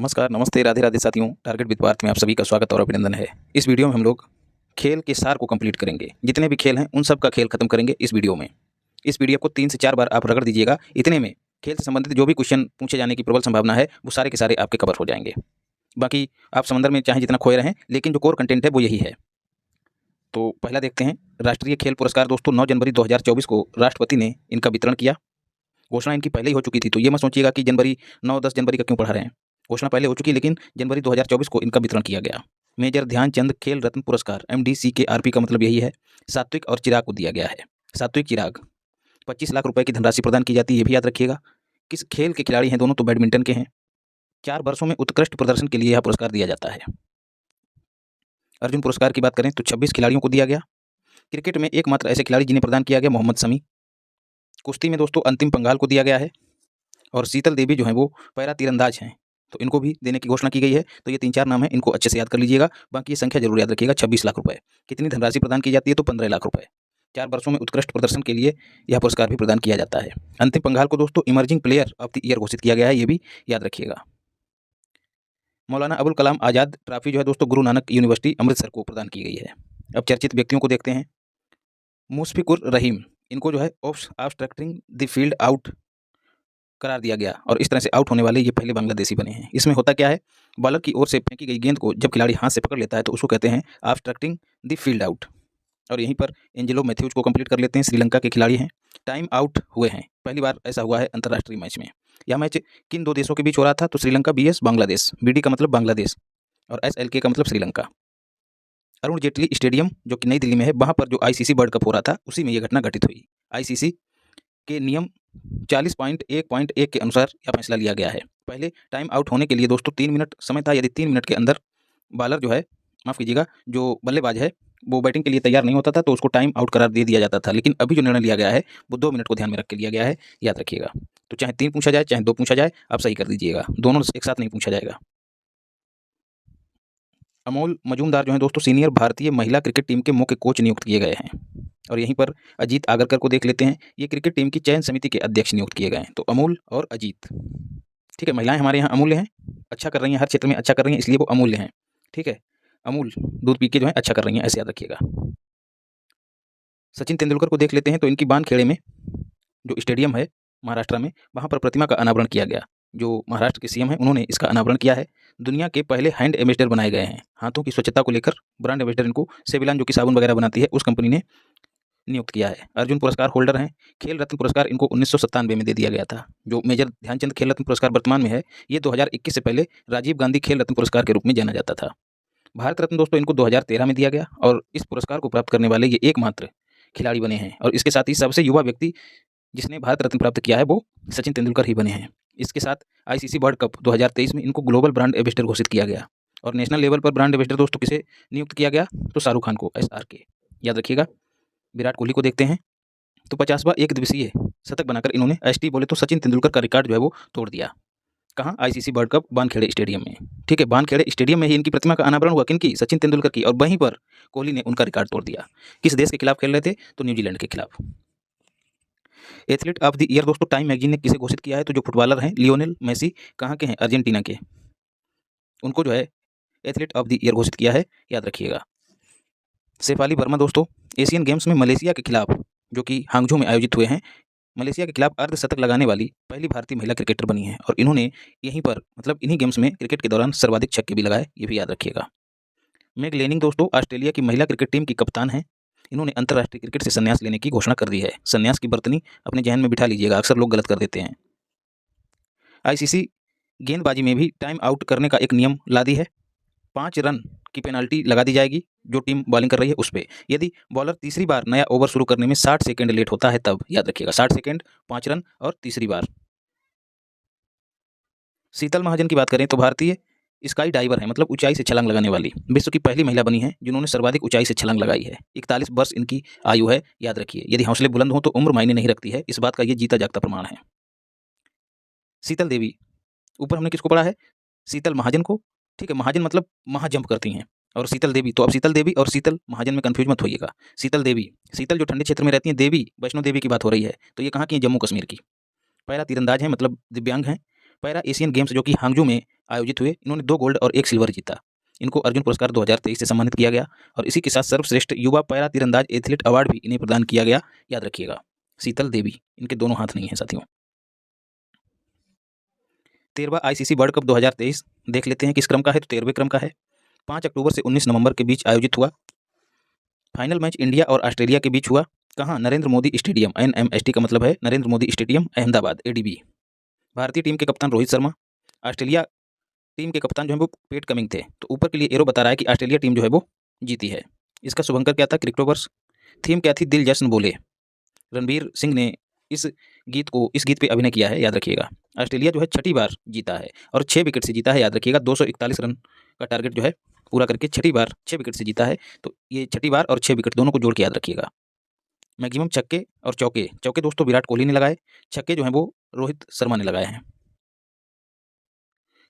नमस्कार, नमस्ते, राधे राधे साथियों। टारगेट विद पार्थ में आप सभी का स्वागत और अभिनंदन है। इस वीडियो में हम लोग खेल के सार को कंप्लीट करेंगे। जितने भी खेल हैं उन सब का खेल खत्म करेंगे इस वीडियो में। इस पीडीएफ को 3 से 4 बार आप रगड़ दीजिएगा। इतने में खेल से संबंधित जो भी क्वेश्चन पूछे जाने की प्रबल संभावना है वो सारे के सारे आपके कवर हो जाएंगे। बाकी आप समंदर में चाहे जितना खोए रहें, लेकिन जो कोर कंटेंट है वो यही है। तो पहला देखते हैं। राष्ट्रीय खेल पुरस्कार दोस्तों 9 जनवरी 2024 को राष्ट्रपति ने इनका वितरण किया। घोषणा इनकी पहले ही हो चुकी थी, तो ये मत सोचिएगा कि जनवरी 9-10 जनवरी का क्यों पढ़ा रहे हैं। घोषणा पहले हो चुकी, लेकिन जनवरी 2024 को इनका वितरण किया गया। मेजर ध्यानचंद खेल रत्न पुरस्कार MDCKRP का मतलब यही है। सात्विक और चिराग को दिया गया है। सात्विक, चिराग। 25 लाख रुपए की धनराशि प्रदान की जाती है, ये भी याद रखिएगा। किस खेल के खिलाड़ी हैं दोनों? तो बैडमिंटन के हैं। 4 वर्षों में उत्कृष्ट प्रदर्शन के लिए यह पुरस्कार दिया जाता है। अर्जुन पुरस्कार की बात करें तो 26 खिलाड़ियों को दिया गया। क्रिकेट में एकमात्र ऐसे खिलाड़ी जिन्हें प्रदान किया गया, मोहम्मद शमी। कुश्ती में दोस्तों अंतिम पंघाल को दिया गया है। और शीतल देवी जो है वो पैरा तीरंदाज हैं, तो इनको भी देने की घोषणा की गई है। तो ये 3-4 नाम हैं, इनको अच्छे से याद कर लीजिएगा। बाकी ये संख्या जरूर याद रखिएगा, 26 लाख रुपए। कितनी धनराशि प्रदान की जाती है? तो 15 लाख रुपए। 4 वर्षों में उत्कृष्ट प्रदर्शन के लिए यह पुरस्कार भी प्रदान किया जाता है। अंतिम पंघाल को दोस्तों emerging player of the year घोषित किया गया है, ये भी याद रखिएगा। मौलाना अबुल कलाम आज़ाद ट्रॉफी जो है दोस्तों गुरु नानक यूनिवर्सिटी अमृतसर को प्रदान की गई है। अब चर्चित व्यक्तियों को देखते हैं। मुशफिकुर रहीम, इनको जो है ऑब्स्ट्रक्टिंग द फील्ड आउट करार दिया गया, और इस तरह से आउट होने वाले ये पहले बांग्लादेशी बने हैं। इसमें होता क्या है, बॉलर की ओर से फेंकी गई गेंद को जब खिलाड़ी हाथ से पकड़ लेता है तो उसको कहते हैं ऑब्स्ट्रक्टिंग द फील्ड आउट। और यहीं पर एंजेलो मैथ्यूज को कंप्लीट कर लेते हैं। श्रीलंका के खिलाड़ी हैं, टाइम आउट हुए हैं। पहली बार ऐसा हुआ है अंतर्राष्ट्रीय मैच में। यह मैच किन 2 देशों के बीच हो रहा था? तो श्रीलंका BS बांग्लादेश। BD का मतलब बांग्लादेश और SLK का मतलब श्रीलंका। अरुण जेटली स्टेडियम जो कि नई दिल्ली में है, वहाँ पर जो ICC वर्ल्ड कप हो रहा था उसी में यह घटना घटित हुई। ICC के नियम 40.1.1 के अनुसार यह फैसला लिया गया है। पहले टाइम आउट होने के लिए दोस्तों 3 मिनट समय था। यदि 3 मिनट के अंदर बॉलर जो है, माफ़ कीजिएगा, जो बल्लेबाज है वो बैटिंग के लिए तैयार नहीं होता था तो उसको टाइम आउट करार दे दिया जाता था। लेकिन अभी जो निर्णय लिया गया है वो 2 मिनट को ध्यान में रख के लिया गया है, याद रखिएगा। तो चाहे 3 पूछा जाए चाहे 2 पूछा जाए, आप सही कर दीजिएगा। दोनों एक साथ नहीं पूछा जाएगा। अमोल मजूमदार जो है दोस्तों सीनियर भारतीय महिला क्रिकेट टीम के मुख्य कोच नियुक्त किए गए हैं। और यहीं पर अजीत आगरकर को देख लेते हैं। ये क्रिकेट टीम की चयन समिति के अध्यक्ष नियुक्त किए गए हैं। तो अमूल और अजीत, ठीक है। महिलाएं हमारे यहाँ अमूल्य हैं, अच्छा कर रही हैं, हर क्षेत्र में अच्छा कर रही हैं, इसलिए वो अमूल्य हैं, ठीक है। अमूल दूध पी के जो है अच्छा कर रही हैं, ऐसे याद रखिएगा। सचिन तेंदुलकर को देख लेते हैं। तो इनकी बानखेड़े में जो स्टेडियम है महाराष्ट्र में, वहाँ पर प्रतिमा का अनावरण किया गया। जो महाराष्ट्र के CM हैं उन्होंने इसका अनावरण किया है। दुनिया के पहले हैंड एम्बेसडर बनाए गए हैं। हाथों की स्वच्छता को लेकर ब्रांड एम्बेसडर इनको सेविलान जो कि साबुन वगैरह बनाती है उस कंपनी ने नियुक्त किया है। अर्जुन पुरस्कार होल्डर हैं। खेल रत्न पुरस्कार इनको 1997 में दे दिया गया था। जो मेजर ध्यानचंद खेल रत्न पुरस्कार वर्तमान में है, ये 2021 से पहले राजीव गांधी खेल रत्न पुरस्कार के रूप में जाना जाता था। भारत रत्न दोस्तों इनको 2013 में दिया गया, और इस पुरस्कार को प्राप्त करने वाले ये एकमात्र खिलाड़ी बने हैं। और इसके साथ ही सबसे युवा व्यक्ति जिसने भारत रत्न प्राप्त किया है वो सचिन तेंदुलकर ही बने हैं। इसके साथ ICC वर्ल्ड कप 2023 में इनको ग्लोबल ब्रांड एम्बेसडर घोषित किया गया। और नेशनल लेवल पर ब्रांड एम्बेसडर दोस्तों किसे नियुक्त किया गया? तो शाहरुख खान को, SRK, याद रखिएगा। विराट कोहली को देखते हैं। तो 50वां एक दिवसीय शतक बनाकर इन्होंने ST बोले तो सचिन तेंदुलकर का रिकॉर्ड जो है वो तोड़ दिया। कहाँ? ICC world cup Wankhede stadium में, ठीक है। बानखेड़े स्टेडियम में ही इनकी प्रतिमा का अनावरण हुआ। किनकी? सचिन तेंदुलकर की। और वहीं पर कोहली ने उनका रिकॉर्ड तोड़ दिया। किस देश के खिलाफ खेल रहे थे? तो न्यूजीलैंड के खिलाफ। एथलीट ऑफ द ईयर दोस्तों टाइम मैगजीन ने किसे घोषित किया है? तो जो फुटबॉलर हैं लियोनेल मेसी, कहाँ के हैं? अर्जेंटीना के। उनको जो है एथलीट ऑफ द ईयर घोषित किया है, याद रखिएगा। शेफाली वर्मा दोस्तों एशियन गेम्स में मलेशिया के खिलाफ जो कि हांगझो में आयोजित हुए हैं, मलेशिया के खिलाफ अर्धशतक लगाने वाली पहली भारतीय महिला क्रिकेटर बनी है। और इन्होंने यहीं पर मतलब इन्हीं गेम्स में क्रिकेट के दौरान सर्वाधिक छक्के भी लगाए, ये भी याद रखिएगा। मेग लेनिंग दोस्तों ऑस्ट्रेलिया की महिला क्रिकेट टीम की कप्तान हैं। इन्होंने अंतर्राष्ट्रीय क्रिकेट से संन्यास लेने की घोषणा कर दी है। संन्यास की बर्तनी अपने जहन में बिठा लीजिएगा, अक्सर लोग गलत कर देते हैं। ICC गेंदबाजी में भी टाइम आउट करने का एक नियम ला दी है। 5 रन की पेनाल्टी लगा दी जाएगी जो टीम बॉलिंग कर रही है उस पर, यदि बॉलर तीसरी बार नया ओवर शुरू करने में 60 सेकंड लेट होता है तब, याद रखिएगा। 60 सेकंड, 5 रन और तीसरी बार। शीतल महाजन की बात करें तो भारतीय स्काई डाइवर है, मतलब ऊंचाई से छलांग लगाने वाली। विश्व की पहली महिला बनी है जिन्होंने सर्वाधिक ऊंचाई से छलांग लगाई है। 41 वर्ष इनकी आयु है, याद रखिए। यदि हौसले बुलंद हो तो उम्र मायने नहीं रखती है, इस बात का ये जीता जागता प्रमाण है। शीतल देवी, ऊपर हमने किसको पढ़ा है? शीतल महाजन को, ठीक है। महाजन मतलब महाजंप करती हैं। और शीतल देवी, तो अब शीतल देवी और शीतल महाजन में कंफ्यूज मत होइएगा। शीतल देवी, शीतल जो ठंडे क्षेत्र में रहती हैं, देवी वैष्णो देवी की बात हो रही है। तो ये कहाँ की है? जम्मू कश्मीर की। पहला तीरंदाज है, मतलब दिव्यांग हैं। पैरा एशियन गेम्स जो कि हांगजू में आयोजित हुए, इन्होंने 2 गोल्ड और 1 सिल्वर जीता। इनको अर्जुन पुरस्कार 2023 से सम्मानित किया गया और इसी के साथ सर्वश्रेष्ठ युवा पैरा तीरंदाज एथलीट अवार्ड भी इन्हें प्रदान किया गया, याद रखिएगा। शीतल देवी, इनके दोनों हाथ नहीं हैं साथियों। 13वां आईसीसी वर्ल्ड कप 2023 देख लेते हैं किस क्रम का है, तो 13वें क्रम का है। 5 अक्टूबर से 19 नवंबर के बीच आयोजित हुआ। फाइनल मैच इंडिया और ऑस्ट्रेलिया के बीच हुआ। कहाँ? नरेंद्र मोदी स्टेडियम, NMST का मतलब है नरेंद्र मोदी स्टेडियम, अहमदाबाद, ADB। भारतीय टीम के कप्तान रोहित शर्मा, ऑस्ट्रेलिया टीम के कप्तान जो है वो पेट कमिंग थे। तो ऊपर के लिए एरो बता रहा है कि ऑस्ट्रेलिया टीम जो है वो जीती है। इसका शुभंकर क्या था? क्रिकेटोवर्स। थीम क्या थी? दिल जश्न बोले। रणवीर सिंह ने इस गीत पे अभिनय किया है, याद रखिएगा। ऑस्ट्रेलिया जो है 6ठी बार जीता है और 6 विकेट से जीता है, याद रखिएगा। 241 रन का टारगेट जो है पूरा करके 6ठी बार 6 विकेट से जीता है। तो ये 6ठी बार और 6 विकेट दोनों को जोड़ के याद रखिएगा। मैक्सिमम छक्के और चौके, चौके दोस्तों विराट कोहली ने लगाए, छक्के जो हैं वो रोहित शर्मा ने लगाए हैं।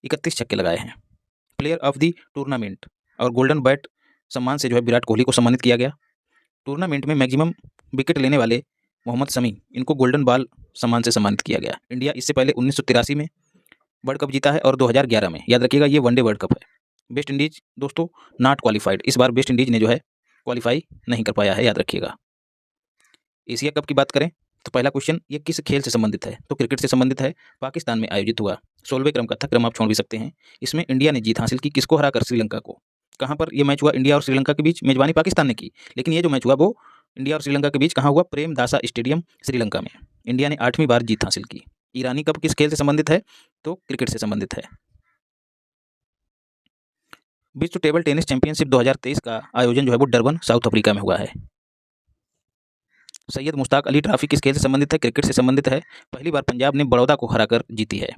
31 छक्के लगाए हैं। प्लेयर ऑफ द टूर्नामेंट और गोल्डन बैट सम्मान से जो है विराट कोहली को सम्मानित किया गया। टूर्नामेंट में मैक्सिमम विकेट लेने वाले मोहम्मद शमी, इनको गोल्डन बॉल सम्मान से सम्मानित किया गया। इंडिया इससे पहले 1983 में वर्ल्ड कप जीता है और 2011 में, याद रखिएगा, ये वनडे वर्ल्ड कप है। वेस्ट इंडीज दोस्तों नॉट क्वालिफाइड, इस बार वेस्ट इंडीज ने जो है क्वालिफाई नहीं कर पाया है, याद रखिएगा। एशिया कप की बात करें तो पहला क्वेश्चन, ये किस खेल से संबंधित है? तो क्रिकेट से संबंधित है। पाकिस्तान में आयोजित हुआ। 16वें क्रम का था, क्रम आप छोड़ भी सकते हैं। इसमें इंडिया ने जीत हासिल की, किसको हराकर? श्रीलंका को। कहाँ पर यह मैच हुआ? इंडिया और श्रीलंका के बीच। मेजबानी पाकिस्तान ने की, लेकिन ये जो मैच हुआ वो इंडिया और श्रीलंका के बीच कहाँ हुआ? प्रेमदासा स्टेडियम, श्रीलंका में। इंडिया ने 8वीं बार जीत हासिल की। ईरानी कप किस खेल से संबंधित है? तो क्रिकेट से संबंधित है। विश्व टेबल टेनिस चैंपियनशिप 2023 का आयोजन जो है वो डरबन, साउथ अफ्रीका में हुआ है। सैयद मुश्ताक अली ट्रॉफी किस खेल से संबंधित है? क्रिकेट से संबंधित है। पहली बार पंजाब ने बड़ौदा को हराकर जीती है।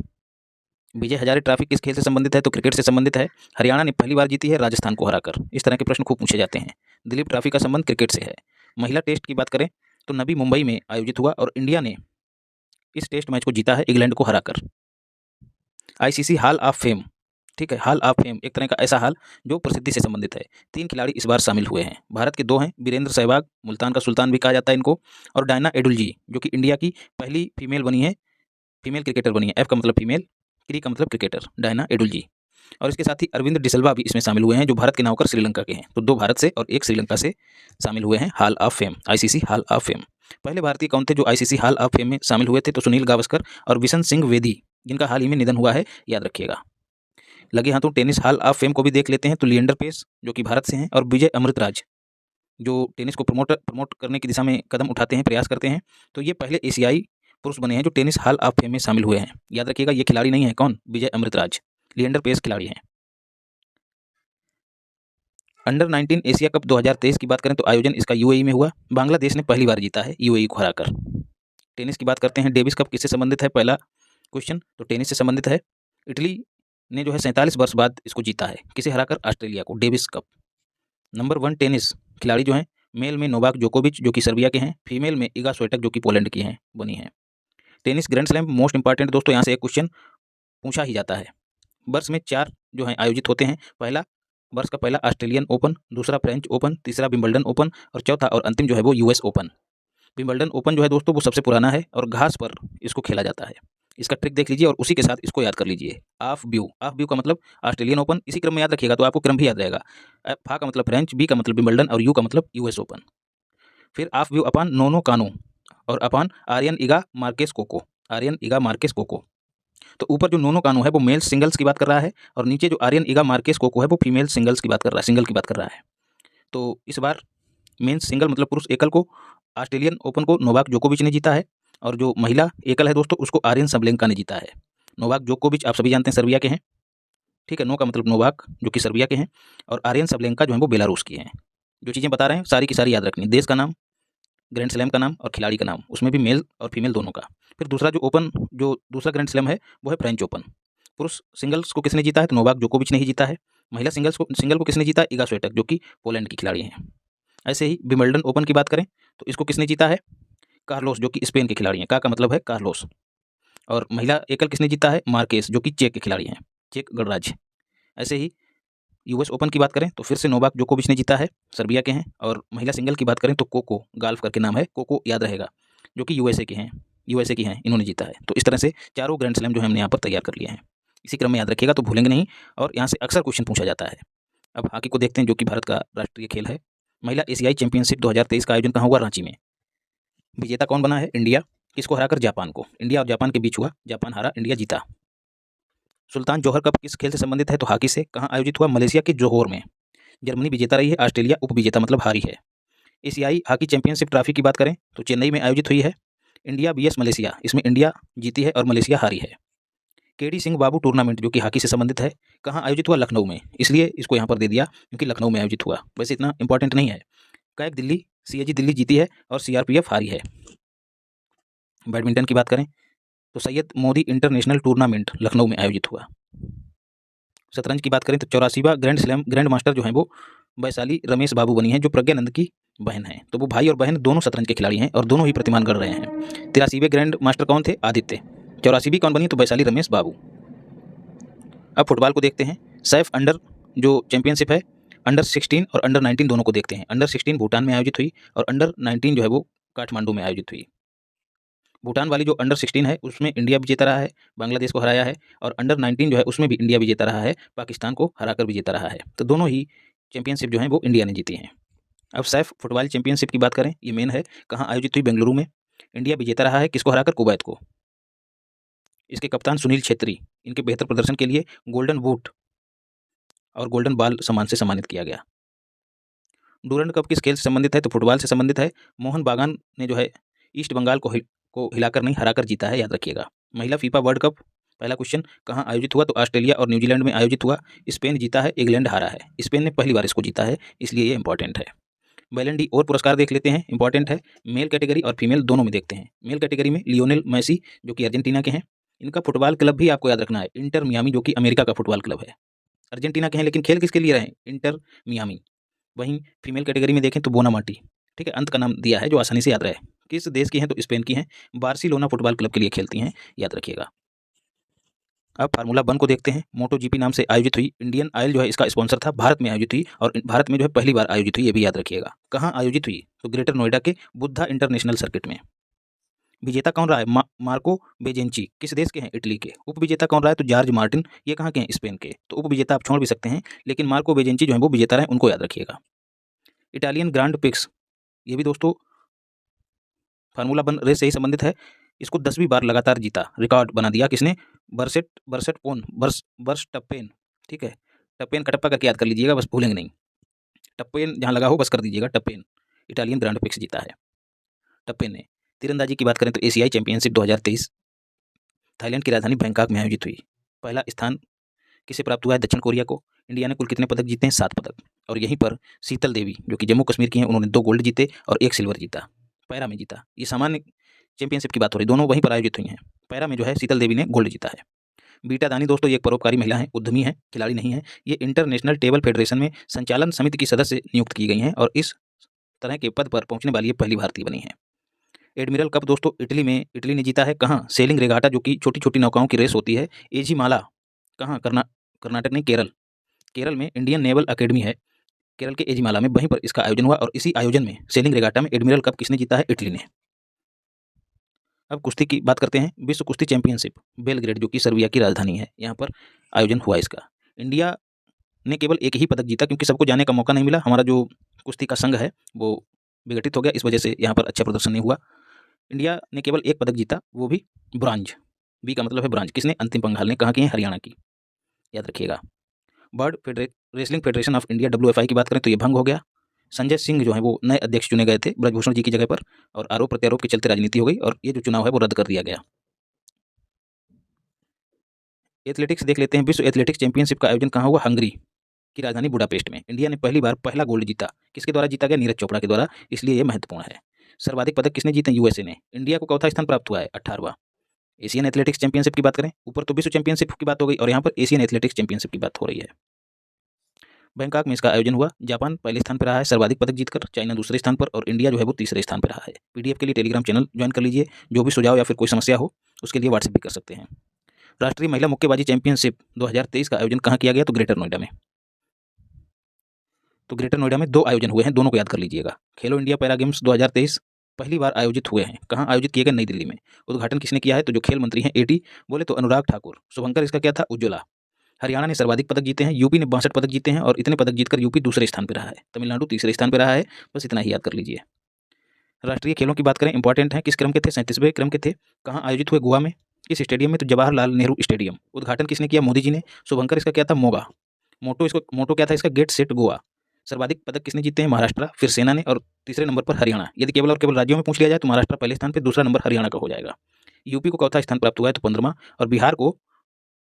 विजय हजारे ट्रॉफी किस खेल से संबंधित है? तो क्रिकेट से संबंधित है। हरियाणा ने पहली बार जीती है राजस्थान को हराकर। इस तरह के प्रश्न खूब पूछे जाते हैं। दिलीप ट्रॉफी का संबंध क्रिकेट से है। महिला टेस्ट की बात करें तो नवी मुंबई में आयोजित हुआ और इंडिया ने इस टेस्ट मैच को जीता है इंग्लैंड को हराकर। आईसीसी हॉल ऑफ फेम, ठीक है, हॉल ऑफ फेम एक तरह का ऐसा हॉल जो प्रसिद्धि से संबंधित है। 3 खिलाड़ी इस बार शामिल हुए हैं। भारत के 2 हैं, वीरेंद्र सहवाग, मुल्तान का सुल्तान भी कहा जाता है इनको, और डायना एडुलजी जो कि इंडिया की पहली फीमेल बनी है, फीमेल क्रिकेटर बनी है। एफ का मतलब फीमेल, क्री का मतलब क्रिकेटर, डायना एडुलजी। और इसके साथ ही अरविंद डिसल्वा भी इसमें शामिल हुए हैं, जो भारत के नौकर श्रीलंका के हैं। तो 2 भारत से और 1 श्रीलंका से शामिल हुए हैं hall of fame, ICC hall of fame. पहले भारतीय कौन थे जो आईसीसी हॉल ऑफ फेम में शामिल हुए थे? तो सुनील गावस्कर और बिशन सिंह वेदी, जिनका हाल ही में निधन हुआ है, याद रखिएगा। लगे हाथों टेनिस हॉल ऑफ फेम को भी देख लेते हैं। तो लिएंडर पेस जो कि भारत से हैं और विजय अमृतराज जो टेनिस को प्रमोट करने की दिशा में कदम उठाते हैं, प्रयास करते हैं। तो ये पहले एशियाई पुरुष बने हैं जो टेनिस हॉल ऑफ फेम में शामिल हुए हैं। याद रखिएगा, ये खिलाड़ी नहीं है। कौन? विजय अमृतराज। लिएंडर पेस खिलाड़ी हैं। अंडर 19 एशिया कप 2023 की बात करें तो आयोजन इसका यूएई में हुआ। बांग्लादेश ने पहली बार जीता है यूएई को हराकर। टेनिस की बात करते हैं। डेविस कप किससे संबंधित है? पहला क्वेश्चन तो टेनिस से संबंधित है। इटली ने जो है 47 वर्ष बाद इसको जीता है, किसे हराकर? ऑस्ट्रेलिया को। Davis cup. नंबर 1 टेनिस खिलाड़ी जो हैं, मेल में नोवाक जोकोविच जो कि सर्बिया के हैं, फीमेल में इगा स्विएटेक जो कि पोलैंड की हैं, बनी हैं। Tennis grand slam most important दोस्तों, यहाँ से एक क्वेश्चन पूछा ही जाता है। वर्ष में 4 जो हैं आयोजित होते हैं। वर्ष का पहला ऑस्ट्रेलियन ओपन, दूसरा फ्रेंच ओपन, तीसरा विंबलडन ओपन और चौथा और अंतिम जो है वो यूएस ओपन। विंबलडन ओपन जो है दोस्तों वो सबसे पुराना है और घास पर इसको खेला जाता है। इसका ट्रिक देख लीजिए और उसी के साथ इसको याद कर लीजिए। ऑफ व्यू, ऑफ व्यू का मतलब ऑस्ट्रेलियन ओपन, इसी क्रम में याद रखिएगा तो आपको क्रम भी याद रहेगा। फा का मतलब फ्रेंच, बी का मतलब विंबलडन और यू का मतलब यूएस ओपन। फिर ऑफ व्यू अपान नोनो कानो और अपान Aryna Iga Marketa Coco, Aryna Iga Marketa Coco. तो ऊपर जो नोनो कानो है वो मेल सिंगल्स की बात कर रहा है और नीचे जो आर्यन इगा मार्केस कोको है वो फीमेल सिंगल्स की बात कर रहा है, सिंगल की बात कर रहा है। तो इस बार मेंस सिंगल मतलब पुरुष एकल को ऑस्ट्रेलियन ओपन को नोवाक जोकोविच ने जीता है और जो महिला एकल है दोस्तों उसको आर्यन सबलेंका ने जीता है। नोवाक जोकोविच आप सभी जानते हैं सर्बिया के हैं, ठीक है। नो का मतलब नोवाक जो कि सर्बिया के हैं और आर्यन सबलेंका जो है वो बेलारूस की हैं। जो चीज़ें बता रहे हैं सारी की सारी याद रखनी, देश का नाम, ग्रैंड स्लैम का नाम और खिलाड़ी का नाम, उसमें भी मेल और फीमेल दोनों का। फिर दूसरा जो दूसरा ग्रैंड स्लैम है वो है फ्रेंच ओपन। पुरुष सिंगल्स को किसने जीता है? तो नोवाक जोकोविच ने ही जीता है। महिला सिंगल को किसने जीता? इगा स्विएटेक जो कि पोलैंड की खिलाड़ी हैं। ऐसे ही विंबलडन ओपन की बात करें तो इसको किसने जीता है? कार्लोस जो कि स्पेन के खिलाड़ी हैं। का मतलब है कार्लोस। और महिला एकल किसने जीता है? मार्केस जो कि चेक के खिलाड़ी हैं, चेक गणराज्य। ऐसे ही यूएस ओपन की बात करें तो फिर से नोवाक जोकोविच ने जीता है, सर्बिया के हैं। और महिला सिंगल की बात करें तो कोको, गाल्फ करके नाम है, कोको याद रहेगा, जो कि यूएसए के हैं। यूएसए की हैं, इन्होंने जीता है। तो इस तरह से चारों ग्रैंड स्लैम जो है हमने यहाँ पर तैयार कर लिए हैं। इसी क्रम में याद रखिएगा तो भूलेंगे नहीं, और यहाँ से अक्सर क्वेश्चन पूछा जाता है। अब हॉकी को देखते हैं, जो कि भारत का राष्ट्रीय खेल है। महिला एशियाई चैंपियनशिप 2023 का आयोजन कहाँ हुआ? रांची में। विजेता कौन बना है? इंडिया। किसको हराकर? जापान को। इंडिया और जापान के बीच हुआ, जापान हारा, इंडिया जीता। सुल्तान जौहर कप किस खेल से संबंधित है? तो हॉकी से। कहाँ आयोजित हुआ? मलेशिया के जोहोर में। जर्मनी विजेता रही है, ऑस्ट्रेलिया उपविजेता मतलब हारी है। एशियाई हॉकी चैंपियनशिप ट्रॉफी की बात करें तो चेन्नई में आयोजित हुई है। इंडिया बीएस मलेशिया, इसमें इंडिया जीती है और मलेशिया हारी है। केडी सिंह बाबू टूर्नामेंट जो कि हॉकी से संबंधित है, कहाँ आयोजित हुआ? लखनऊ में। इसलिए इसको यहाँ पर दे दिया क्योंकि लखनऊ में आयोजित हुआ, वैसे इतना इंपॉर्टेंट नहीं है। कैग दिल्ली, सीएजी दिल्ली जीती है और सीआरपीएफ हारी है। बैडमिंटन की बात करें तो सैयद मोदी इंटरनेशनल टूर्नामेंट लखनऊ में आयोजित हुआ। शतरंज की बात करें तो 84वां ग्रैंड स्लैम ग्रैंड मास्टर जो है वो वैशाली रमेश बाबू बनी है, जो प्रज्ञानंद की बहन है। तो वो भाई और बहन दोनों शतरंज के खिलाड़ी हैं और दोनों ही प्रतिमान कर रहे हैं। 83वें ग्रैंड मास्टर कौन थे? आदित्य। 84वीं कौन बनी? तो वैशाली रमेश बाबू। अब फुटबॉल को देखते हैं। सैफ अंडर जो चैंपियनशिप है, अंडर 16 और अंडर 19 दोनों को देखते हैं। अंडर 16 भूटान में आयोजित हुई और अंडर 19 जो है वो काठमांडू में आयोजित हुई। भूटान वाली जो अंडर 16 है उसमें इंडिया विजेता रहा है, बांग्लादेश को हराया है, और अंडर 19 जो है उसमें भी इंडिया विजेता रहा है, पाकिस्तान को हराकर विजेता रहा है। तो दोनों ही चैंपियनशिप जो है वो इंडिया ने जीती हैं। अब सैफ फुटबॉल चैंपियनशिप की बात करें, ये मेन है, कहाँ आयोजित हुई? बेंगलुरु में। इंडिया विजेता रहा है, किसको हराकर? कुवैत को। इसके कप्तान सुनील छेत्री, इनके बेहतर प्रदर्शन के लिए गोल्डन बूट और गोल्डन बॉल सम्मान से सम्मानित किया गया। डूरंड कप किस खेल से संबंधित है? तो फुटबॉल से संबंधित है। मोहन बागान ने जो है ईस्ट बंगाल को हिलाकर नहीं हराकर जीता है, याद रखिएगा। महिला फीफा वर्ल्ड कप, पहला क्वेश्चन, कहाँ आयोजित हुआ? तो ऑस्ट्रेलिया और न्यूजीलैंड में आयोजित हुआ। स्पेन जीता है, इंग्लैंड हारा है। स्पेन ने पहली बार इसको जीता है, इसलिए ये इंपॉर्टेंट है। बैलन डी और पुरस्कार देख लेते हैं, इंपॉर्टेंट है। मेल कैटेगरी और फीमेल दोनों में देखते हैं। मेल कैटेगरी में लियोनेल मेसी जो कि अर्जेंटीना के हैं, इनका फुटबॉल क्लब भी आपको याद रखना है, इंटर मियामी, जो कि अमेरिका का फुटबॉल क्लब है। अर्जेंटीना के हैं लेकिन खेल किसके लिए रहे? Inter Miami. वहीं फीमेल कैटेगरी में देखें तो बोनामाटी, ठीक है, अंत का नाम दिया है जो आसानी से याद रहे। किस देश की हैं? तो स्पेन की हैं। बार्सिलोना फुटबॉल क्लब के लिए खेलती हैं, याद रखिएगा। अब फार्मूला 1 को देखते हैं। मोटो जीपी नाम से आयोजित हुई, इंडियन ऑयल जो है इसका स्पॉन्सर था, भारत में आयोजित हुई और भारत में जो है पहली बार आयोजित हुई, ये भी याद रखिएगा। कहाँ आयोजित हुई? तो ग्रेटर नोएडा के बुद्धा इंटरनेशनल सर्किट में। विजेता कौन रहा है? मार्को बेजेंची, किस देश के हैं? इटली के। उपविजेता कौन रहा है? तो जॉर्ज मार्टिन, ये कहाँ के हैं? स्पेन के। तो उपविजेता आप छोड़ भी सकते हैं, लेकिन मार्को बेजेंची जो है वो विजेता रहे, उनको याद रखिएगा। इटालियन ग्रांड पिक्स, ये भी दोस्तों फार्मूला 1 रेस से ही संबंधित है। इसको 10वीं बार लगातार जीता, रिकॉर्ड बना दिया किसने? बर्स्टपेन, ठीक है। टप्पेन का टप्पा करके याद कर लीजिएगा, बस भूलेंगे नहीं। टप्पेन जहाँ लगा हो बस कर दीजिएगा, टप्पेन। इटालियन ग्रांड पिक्स जीता है टप्पेन ने। तीरंदाजी की बात करें तो एशियाई चैंपियनशिप 2023 थाईलैंड की राजधानी बैंकॉक में आयोजित हुई। पहला स्थान किसे प्राप्त हुआ है? दक्षिण कोरिया को। इंडिया ने कुल कितने पदक जीते हैं? 7 पदक। और यहीं पर शीतल देवी जो कि जम्मू कश्मीर की हैं, उन्होंने 2 गोल्ड जीते और 1 सिल्वर जीता, पैरा में जीता। ये सामान्य चैंपियनशिप की बात हो रही, दोनों वहीं पर आयोजित हुई हैं। पैरा में जो है शीतल देवी ने गोल्ड जीता है। बीटा दानी दोस्तों ये एक परोपकारी महिला है, उद्यमी है, खिलाड़ी नहीं है। ये इंटरनेशनल टेबल फेडरेशन में संचालन समिति की सदस्य नियुक्त की गई हैं और इस तरह के पद पर पहुंचने वाली ये पहली भारतीय बनी है। एडमिरल कप दोस्तों इटली में, इटली ने जीता है। कहाँ? सेलिंग रेगाटा जो कि छोटी छोटी नौकाओं की रेस होती है, एजीमाला, कहाँ? कर्नाटक नहीं, केरल। केरल में इंडियन नेवल अकेडमी है, केरल के एजीमाला में, वहीं पर इसका आयोजन हुआ और इसी आयोजन में सेलिंग रेगाटा में एडमिरल कप किसने जीता है? इटली ने। अब कुश्ती की बात करते हैं। विश्व कुश्ती चैंपियनशिप बेलग्रेड जो कि सर्बिया की राजधानी है, यहाँ पर आयोजन हुआ इसका। इंडिया ने केवल एक ही पदक जीता क्योंकि सबको जाने का मौका नहीं मिला। हमारा जो कुश्ती का संघ है वो विघटित हो गया, इस वजह से यहाँ पर अच्छा प्रदर्शन नहीं हुआ। इंडिया ने केवल एक पदक जीता, वो भी ब्रॉन्ज, बी का मतलब है ब्रॉन्ज। किसने? अंतिम पंघाल ने। कहाँ की है? हरियाणा की, याद रखिएगा। Wrestling federation of India WFI की बात करें तो ये भंग हो गया। संजय सिंह जो है वो नए अध्यक्ष चुने गए थे ब्रजभूषण जी की जगह पर, और आरोप प्रत्यारोप के चलते राजनीति हो गई और ये जो चुनाव है वो रद्द कर दिया गया। एथलेटिक्स देख लेते हैं। विश्व एथलेटिक्स चैंपियनशिप का आयोजन कहाँ हुआ? हंगरी की राजधानी बुडापेस्ट में। इंडिया ने पहली बार पहला गोल्ड जीता, किसके द्वारा जीता गया? नीरज चोपड़ा के द्वारा, इसलिए ये महत्वपूर्ण है। सर्वाधिक पदक किसने जीते? यूएसए ने। इंडिया को चौथा स्थान प्राप्त हुआ है, 18वां। एशियन एथलेटिक्स चैंपियनशिप की बात करें, ऊपर तो विश्व चैंपियनशिप की बात हो गई और यहाँ पर एशियन एथलेटिक्स चैंपियनशिप की बात हो रही है। बैंकॉक में इसका आयोजन हुआ। जापान पहले स्थान पर रहा है सर्वाधिक पदक जीतकर, चाइना दूसरे स्थान पर और इंडिया जो है वो तीसरे स्थान पर रहा है। पीडीएफ के लिए टेलीग्राम चैनल ज्वाइन कर लीजिए। जो भी सुझाव या फिर कोई समस्या हो उसके लिए व्हाट्सएप भी कर सकते हैं। राष्ट्रीय महिला मुक्केबाजी चैंपियनशिप 2023 का आयोजन कहाँ किया गया? तो ग्रेटर नोएडा में। तो ग्रेटर नोएडा में 2 आयोजन हुए हैं, दोनों को याद कर लीजिएगा। खेलो इंडिया पैरा गेम्स 2023 पहली बार आयोजित हुए हैं। कहाँ आयोजित किए गए? नई दिल्ली में। उद्घाटन किसने किया है? तो जो खेल मंत्री हैं एटी बोले तो अनुराग ठाकुर। शुभंकर इसका क्या था? उज्ज्वला। हरियाणा ने सर्वाधिक पदक जीते हैं, यूपी ने 62 पदक जीते हैं और इतने पदक जीतकर यूपी दूसरे स्थान पर रहा है, तमिलनाडु तीसरे स्थान पर रहा है। बस इतना ही याद कर लीजिए। राष्ट्रीय खेलों की बात करें, इंपॉर्टेंट है, किस क्रम के थे? 37वें क्रम के थे। कहाँ आयोजित हुए? गोवा में। किस स्टेडियम में? तो जवाहरलाल नेहरू स्टेडियम। उद्घाटन किसने किया? मोदी जी ने। शुभंकर इसका क्या था? मोगा। मोटो क्या था इसका? Get set Goa. सर्वाधिक पदक किसने जीते हैं? महाराष्ट्र, फिर सेना ने और तीसरे नंबर पर हरियाणा। यदि केवल और केवल राज्यों में पूछ लिया जाए तो महाराष्ट्र पहले स्थान पर, दूसरा नंबर हरियाणा का हो जाएगा। यूपी को चौथा स्थान प्राप्त हुआ है तो 15वां, और बिहार को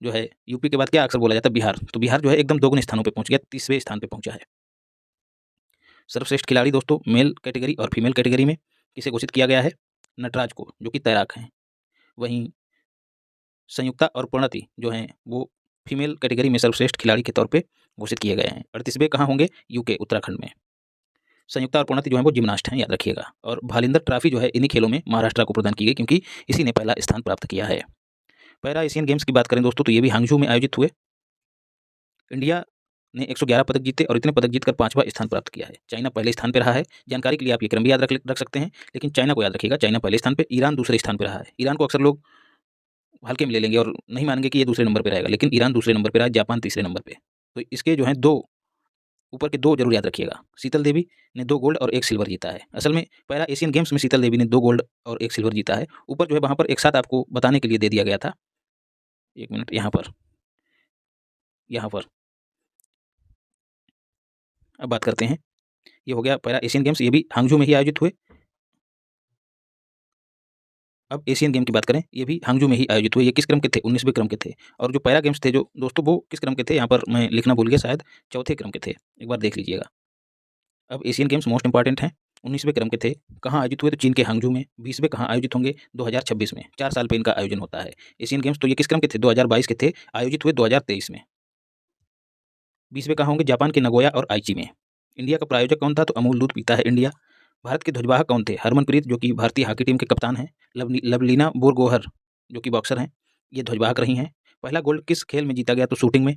जो है यूपी के बाद क्या अक्सर बोला जाता है? बिहार। तो बिहार जो है एकदम दोगुने स्थानों पे पहुंच गया, 30वें स्थान पे पहुंचा है। सर्वश्रेष्ठ खिलाड़ी दोस्तों मेल कैटेगरी और फीमेल कैटेगरी में किसे घोषित किया गया है? नटराज को, जो कि तैराक हैं। वहीं संयुक्ता और प्रणति जो हैं वो फीमेल कैटेगरी में सर्वश्रेष्ठ खिलाड़ी के तौर पे घोषित किए गए हैं। 38वें कहाँ होंगे? यूके, उत्तराखंड में। संयुक्ता और प्रणति जो है वो जिम्नास्ट हैं, याद रखिएगा। और भालिंदर ट्रॉफी जो है इन्हीं खेलों में महाराष्ट्र को प्रदान की गई, क्योंकि इसी ने पहला स्थान प्राप्त किया है। पैरा एशियन गेम्स की बात करें दोस्तों तो ये भी हांगझू में आयोजित हुए। इंडिया ने 111 पदक जीते और इतने पदक जीतकर 5वां स्थान प्राप्त किया है। चाइना पहले स्थान पर रहा है। जानकारी के लिए आप ये क्रम भी याद रख सकते हैं, लेकिन चाइना को याद रखिएगा, चाइना पहले स्थान पे, ईरान दूसरे स्थान पर रहा है। ईरान को अक्सर लोग हल्के में ले लेंगे और नहीं मानेंगे कि ये दूसरे नंबर पे रहेगा, लेकिन ईरान दूसरे नंबर पे रहा है, जापान तीसरे नंबर पे। तो इसके जो है दो ऊपर के दो जरूर याद रखिएगा। शीतल देवी ने 2 गोल्ड और 1 सिल्वर जीता है। असल में पैरा एशियन गेम्स में शीतल देवी ने 2 गोल्ड और 1 सिल्वर जीता है। ऊपर जो है वहाँ पर एक साथ आपको बताने के लिए दे दिया गया था। 1 मिनट, यहाँ पर अब बात करते हैं। ये हो गया पैरा एशियन गेम्स, ये भी हांगझू में ही आयोजित हुए। अब एशियन गेम की बात करें, ये भी हांगझू में ही आयोजित हुए। ये किस क्रम के थे? 19वें क्रम के थे। और जो पैरा गेम्स थे जो दोस्तों वो किस क्रम के थे? यहाँ पर मैं लिखना भूल गया, शायद चौथे क्रम के थे। एक बार देख लीजिएगा। अब एशियन गेम्स मोस्ट इंपॉर्टेंट हैं। 19वें क्रम के थे। कहाँ आयोजित हुए? तो चीन के हांगझू में। 20वें कहाँ आयोजित होंगे? 2026 में। 4 साल पे इनका आयोजन होता है एशियन गेम्स। तो ये किस क्रम के थे? 2022 के थे, आयोजित हुए 2023 में। 20वें कहाँ होंगे? जापान के नगोया और आइची में। इंडिया का प्रायोजक कौन था? तो अमूल दूध पीता है इंडिया। भारत के ध्वजवाहक कौन थे? हरमनप्रीत, जो कि भारतीय हॉकी टीम के कप्तान हैं। लवलीना बोरगोहर, जो कि बॉक्सर हैं, ये ध्वजवाहक रही हैं। पहला गोल्ड किस खेल में जीता गया? तो शूटिंग में।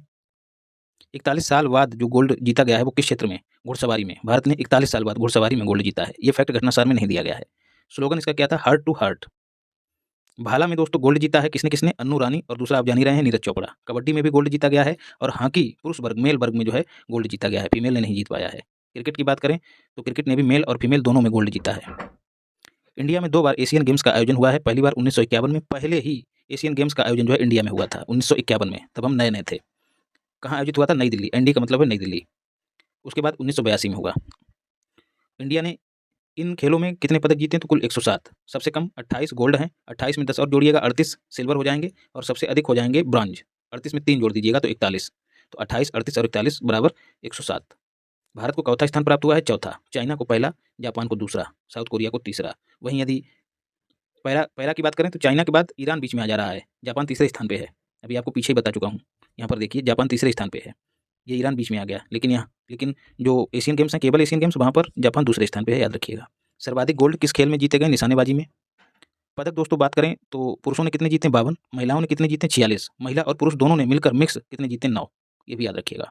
41 साल बाद जो गोल्ड जीता गया है वो किस क्षेत्र में? घुड़सवारी में। भारत ने 41 साल बाद घुड़सवारी में गोल्ड जीता है। ये फैक्ट घटनासार में नहीं दिया गया है। स्लोगन इसका क्या था? Heart to heart. भाला में दोस्तों गोल्ड जीता है किसने किसने? अन्नू रानी, और दूसरा आप जान ही रहे हैं, नीरज चोपड़ा। कबड्डी में भी गोल्ड जीता गया है, और हॉकी पुरुष वर्ग, मेल वर्ग में जो है गोल्ड जीता गया है, फीमेल ने नहीं जीत पाया है। क्रिकेट की बात करें तो क्रिकेट ने भी मेल और फीमेल दोनों में गोल्ड जीता है। इंडिया में 2 बार एशियन गेम्स का आयोजन हुआ है। पहली बार 1951 में, पहले ही एशियन गेम्स का आयोजन जो है इंडिया में हुआ था 1951 में, तब हम नए नए थे। कहाँ आयोजित हुआ था? नई दिल्ली। एनडी का मतलब है नई दिल्ली। उसके बाद 1982 में हुआ। इंडिया ने इन खेलों में कितने पदक जीते हैं? तो कुल 107। सबसे कम 28 गोल्ड हैं, 28 में 10 और जोड़िएगा 38 सिल्वर हो जाएंगे, और सबसे अधिक हो जाएंगे ब्रॉन्ज। 38 में 3 जोड़ दीजिएगा तो 41। तो 28, 38 और 41 बराबर 107। भारत को चौथा स्थान प्राप्त हुआ है, चौथा। चाइना को पहला, जापान को दूसरा, साउथ कोरिया को तीसरा। वहीं यदि पैरा की बात करें तो चाइना के बाद ईरान बीच में आ जा रहा है, जापान तीसरे स्थान पे है। अभी आपको पीछे ही बता चुका हूँ। यहाँ पर देखिए जापान तीसरे स्थान पे है, ये ईरान बीच में आ गया। लेकिन जो एशियन गेम्स हैं, केवल एशियन गेम्स, वहाँ पर जापान दूसरे स्थान पे है, याद रखिएगा। सर्वाधिक गोल्ड किस खेल में जीते गए? निशानेबाजी में। पदक दोस्तों बात करें तो पुरुषों ने कितने जीते? 52। महिलाओं ने कितने जीते? 46। महिला और पुरुष दोनों ने मिलकर मिक्स कितने जीते? 9। ये भी याद रखिएगा।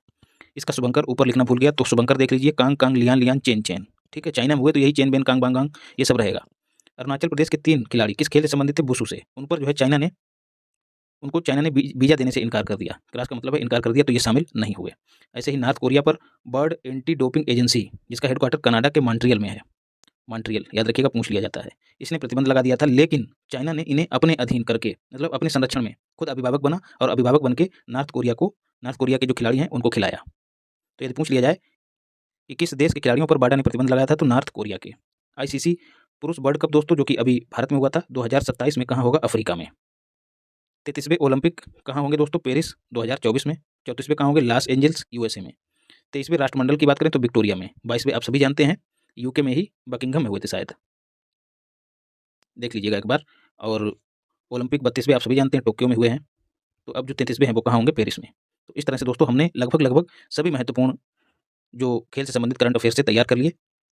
इसका शुभंकर ऊपर लिखना भूल गया, तो शुभंकर देख लीजिए, Kong Kong Lian Lian Chen Chen. ठीक है, चाइना में हुए तो यही Chen Ben Kong Bang Kong, ये सब रहेगा। अरुणाचल प्रदेश के 3 खिलाड़ी किस खेल से संबंधित थे? वुशु से। उन पर जो है चाइना ने वीजा देने से इनकार कर दिया। क्रॉस का मतलब है इनकार कर दिया, तो ये शामिल नहीं हुए। ऐसे ही नॉर्थ कोरिया पर वर्ल्ड एंटी डोपिंग एजेंसी, जिसका हेडक्वार्टर कनाडा के मॉन्ट्रियल में है, मॉन्ट्रियल याद रखिएगा, पूछ लिया जाता है, इसने प्रतिबंध लगा दिया था। लेकिन चाइना ने इन्हें अपने अधीन करके, मतलब अपने संरक्षण में, खुद अभिभावक बना और अभिभावक बन के नॉर्थ कोरिया के जो खिलाड़ी हैं उनको खिलाया। तो यदि पूछ लिया जाए कि किस देश के खिलाड़ियों पर बाडा ने प्रतिबंध लगाया था, तो नॉर्थ कोरिया के। आईसीसी पुरुष वर्ल्ड कप दोस्तों, जो कि अभी भारत में हुआ था 2027 में, कहाँ होगा? अफ्रीका में। 33वें ओलंपिक कहाँ होंगे दोस्तों? पेरिस 2024 में। 34वें कहाँ होंगे? लॉस एंजल्स यूएसए में। 23वें राष्ट्रमंडल की बात करें तो विक्टोरिया में। 22वें आप सभी जानते हैं, यूके में ही, बकिंघम में हुए थे शायद, देख लीजिएगा एक बार। और ओलंपिक 32वें आप सभी जानते हैं टोक्यो में हुए हैं। तो अब जो 33वें हैं वो कहाँ होंगे? पेरिस में। तो इस तरह से दोस्तों हमने लगभग सभी महत्वपूर्ण जो खेल से संबंधित करंट अफेयर से तैयार कर लिए।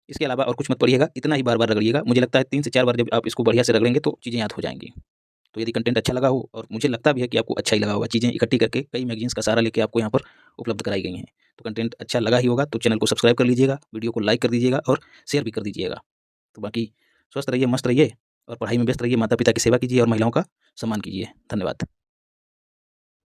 इसके अलावा और कुछ मत पढ़िएगा, इतना ही बार बार रगड़िएगा। मुझे लगता है 3 से 4 बार जब आप इसको बढ़िया से रगड़ेंगे तो चीज़ें याद हो जाएंगी। तो यदि कंटेंट अच्छा लगा हो, और मुझे लगता भी है कि आपको अच्छा ही लगा होगा, चीज़ें इकट्ठी करके कई मैगजीन्स का सहारा लेके आपको यहाँ पर उपलब्ध कराई गई हैं, तो कंटेंट अच्छा लगा ही होगा। तो चैनल को सब्सक्राइब कर लीजिएगा, वीडियो को लाइक कर दीजिएगा और शेयर भी कर दीजिएगा। तो बाकी स्वस्थ रहिए, मस्त रहिए और पढ़ाई में व्यस्त रहिए। माता पिता की सेवा कीजिए और महिलाओं का सम्मान कीजिए। धन्यवाद।